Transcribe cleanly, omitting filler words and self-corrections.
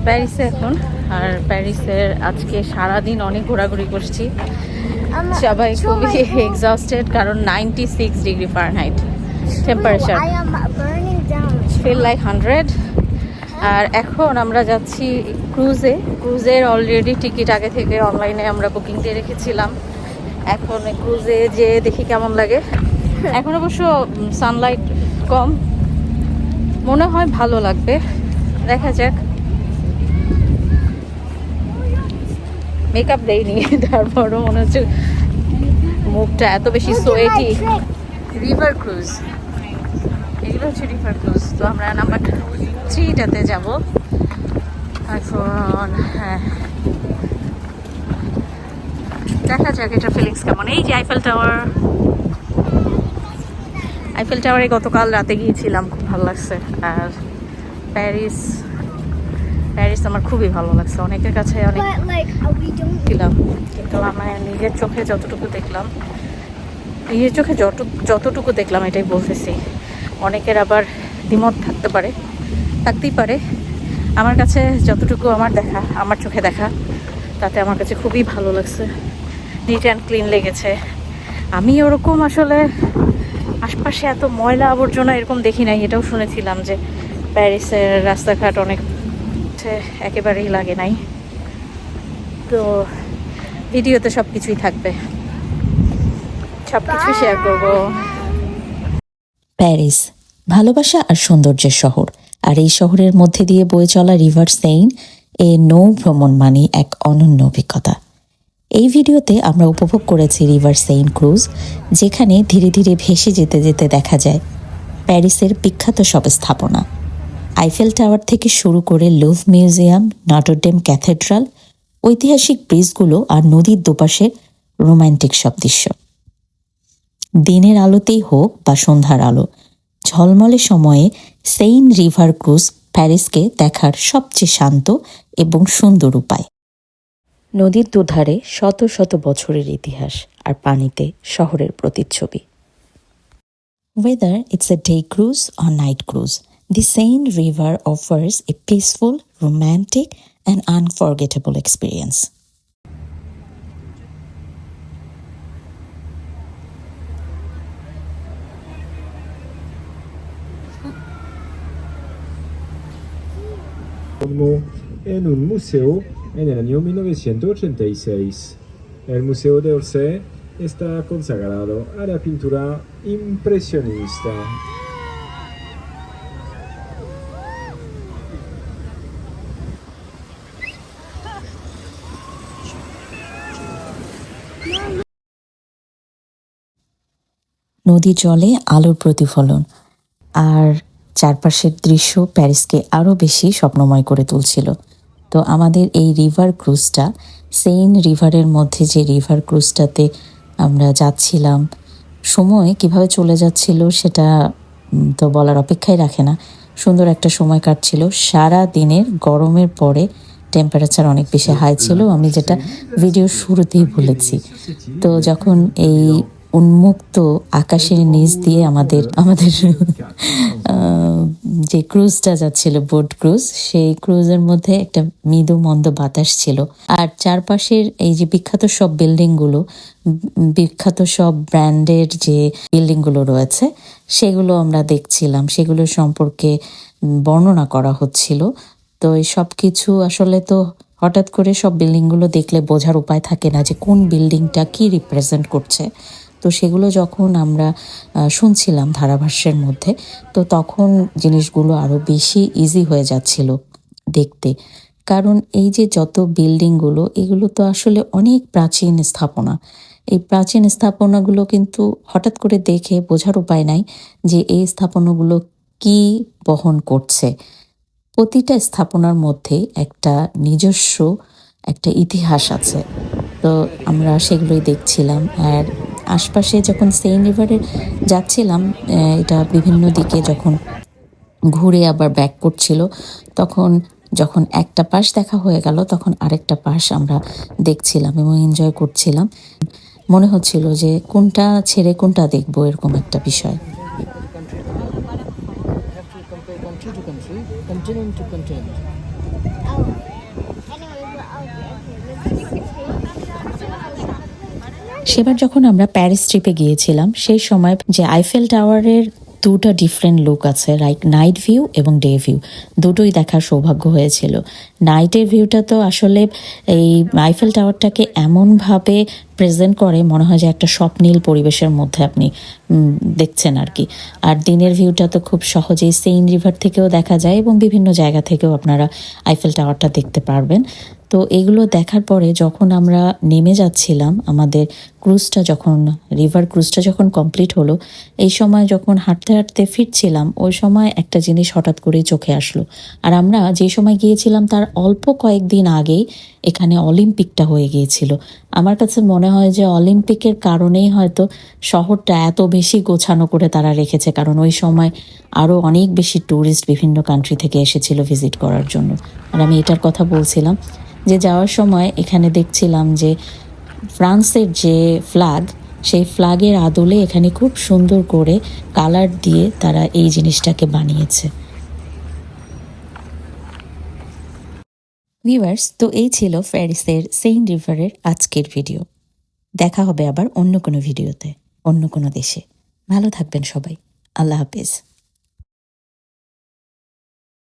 প্যারিসে এখন। আর প্যারিসের আজকে সারাদিন অনেক ঘোরাঘুরি করছি, সবাই খুবই এক্সস্টেড কারণ 96 degree Fahrenheit temperature, feel like 100। আর এখন আমরা যাচ্ছি ক্রুজের অলরেডি টিকিট আগে থেকে অনলাইনে আমরা বুকিং দিয়ে রেখেছিলাম। এখন ক্রুজে যে দেখি কেমন লাগে। এখন অবশ্য সানলাইট কম, মনে হয় ভালো লাগবে, দেখা যাক। মেকআপ দেয়নি, তারপরও মনে হচ্ছে মুখটা এত বেশি সোয়েটি। রিভার ক্রুজ, এগুলো হচ্ছে রিভার ক্রুজ। তো আমরা নাম্বার 3টাতে যাব এখন। হ্যাঁ, দেখা যাক এটা ফিলিংস কেমন। এই যে আইফেল টাওয়ারে গতকাল রাতে গিয়েছিলাম, খুব ভালো লাগছে। আর প্যারিস আমার খুবই ভালো লাগছে, অনেকের কাছে অনেক ছিলাম, কিন্তু আমার নিজের চোখে যতটুকু দেখলাম এটাই বলতেছি। অনেকের আবার দ্বিমত থাকতেই পারে। আমার কাছে যতটুকু আমার চোখে দেখা, তাতে আমার কাছে খুবই ভালো লাগছে। নিট অ্যান্ড ক্লিন লেগেছে। আমি ওরকম আসলে আশপাশে এত ময়লা আবর্জনা এরকম দেখি নাই। এটাও শুনেছিলাম যে প্যারিসের রাস্তাঘাট অনেক একেবারেই লাগে নাই। তো ভিডিওতে সব কিছুই থাকবে, সব কিছু শেয়ার করবো। প্যারিস ভালোবাসা আর সৌন্দর্যের শহর, আর এই শহরের মধ্যে দিয়ে বয়ে চলা রিভার সেইন এ নৌ ভ্রমণ মানে এক অনন্য অভিজ্ঞতা। এই ভিডিওতে আমরা উপভোগ করেছি রিভার সেইন ক্রুজ, যেখানে ধীরে ধীরে ভেসে যেতে যেতে দেখা যায় প্যারিসের বিখ্যাত সব স্থাপনা, আইফেল টাওয়ার থেকে শুরু করে লুভ মিউজিয়াম, নটরডেম ক্যাথেড্রাল, ঐতিহাসিক ব্রিজগুলো আর নদীর দুপাশে রোমান্টিক সব দৃশ্য। দিনের আলোতেই হোক বা সন্ধ্যার আলো, ঝলমলে সময়ে সেইন রিভার ক্রুজ প্যারিসকে দেখার সবচেয়ে শান্ত এবং সুন্দর উপায়। নদীর দুধারে শত শত বছরের ইতিহাস, আর পানিতে শহরের প্রতিচ্ছবি। Whether it's a day cruise or night cruise, the Seine River offers a peaceful, romantic, and unforgettable experience. En un museo en el año 1986. El Museo de Orsay está consagrado a la pintura impresionista. নদী জলে আলোর প্রতিফলন আর চারপাশের দৃশ্য প্যারিসকে আরও বেশি স্বপ্নময় করে তুলছিল। তো আমাদের এই রিভার ক্রুজটা, সেইন রিভারের মধ্যে যে রিভার ক্রুজটাতে আমরা যাচ্ছিলাম, সময় কিভাবে চলে যাচ্ছিল সেটা তো বলার অপেক্ষাই রাখে না। সুন্দর একটা সময় কাটছিল। সারা দিনের গরমের পরে টেম্পারেচার অনেক বেশি হাই ছিল, আমি যেটা ভিডিও শুরুতেই বলেছি। তো যখন এই উন্মুক্ত আকাশের নিচ দিয়ে আমাদের যে ক্রুজটা যাচ্ছিল, বোট ক্রুজ, সেই ক্রুজের মধ্যে একটা মৃদু মন্দ বাতাস ছিল। আর চারপাশের এই যে বিখ্যাত সব ব্র্যান্ডের যে বিল্ডিংগুলো রয়েছে, সেগুলো আমরা দেখছিলাম, সেগুলোর সম্পর্কে বর্ণনা করা হচ্ছিল। তো এই সব কিছু আসলে তো হঠাৎ করে সব বিল্ডিংগুলো দেখলে বোঝার উপায় থাকে না যে কোন বিল্ডিংটা কি রিপ্রেজেন্ট করছে। তো সেগুলো যখন আমরা শুনছিলাম ধারাভাষ্যের মধ্যে, তো তখন জিনিসগুলো আরও বেশি ইজি হয়ে যাচ্ছিল দেখতে। কারণ এই যে যত বিল্ডিংগুলো, এগুলো তো আসলে অনেক প্রাচীন স্থাপনা। এই প্রাচীন স্থাপনাগুলো কিন্তু হঠাৎ করে দেখে বোঝার উপায় নাই যে এই স্থাপনাগুলো কি বহন করছে। প্রতিটা স্থাপনার মধ্যে একটা নিজস্ব একটা ইতিহাস আছে। তো আমরা সেগুলোই দেখছিলাম। আর আশপাশে যখন সেইন রিভারে যাচ্ছিলাম, এটা বিভিন্ন দিকে যখন ঘুরে আবার ব্যাক করছিল, তখন যখন একটা পাশ দেখা হয়ে গেল, তখন আরেকটা পাশ আমরা দেখছিলাম এবং এনজয় করছিলাম। মনে হচ্ছিল যে কোনটা ছেড়ে কোনটা দেখবো, এরকম একটা বিষয়। Continent to continent. সেবার যখন আমরা প্যারিস ট্রিপে গিয়েছিলাম সেই সময় যে আইফেল টাওয়ারের দুটো ডিফারেন্ট লুক আছে, লাইক নাইট ভিউ এবং ডে ভিউ, দুটোই দেখার সৌভাগ্য হয়েছিল। নাইটের ভিউটা তো আসলে এই আইফেল টাওয়ারটাকে এমনভাবে প্রেজেন্ট করে মনে হয় যে একটা স্বপ্নীল পরিবেশের মধ্যে আপনি দেখছেন আর কি। আর দিনের ভিউটা তো খুব সহজেই সেইন রিভার থেকেও দেখা যায় এবং বিভিন্ন জায়গা থেকেও আপনারা আইফেল টাওয়ারটা দেখতে পারবেন। তো এগুলো দেখার পরে যখন আমরা নেমে যাচ্ছিলাম, আমাদের ক্রুজটা যখন রিভার ক্রুজটা যখন কমপ্লিট হলো, এই সময় যখন হাঁটতে হাঁটতে ফিরছিলাম ওই সময় একটা জিনিস হঠাৎ করেই চোখে আসলো। আর আমরা যে সময় গিয়েছিলাম তার অল্প কয়েকদিন আগেই এখানে অলিম্পিকটা হয়ে গিয়েছিল। আমার কাছে মনে হয় যে অলিম্পিকের কারণেই হয়তো শহরটা এত বেশি গোছানো করে তারা রেখেছে, কারণ ওই সময় আরও অনেক বেশি ট্যুরিস্ট বিভিন্ন কান্ট্রি থেকে এসেছিল ভিজিট করার জন্য। আর আমি এটার কথা বলছিলাম যে যাওয়ার সময় এখানে দেখছিলাম যে ফ্রান্সের যে ফ্ল্যাগ, সেই ফ্ল্যাগের আদলে এখানে খুব সুন্দর করে কালার দিয়ে তারা এই জিনিসটাকে বানিয়েছে। ভিউয়ার্স, তো এই ছিল প্যারিসের সেইন রিভারের আজকের ভিডিও। দেখা হবে আবার অন্য কোনো ভিডিওতে, অন্য কোনো দেশে। ভালো থাকবেন সবাই। আল্লাহ হাফেজ।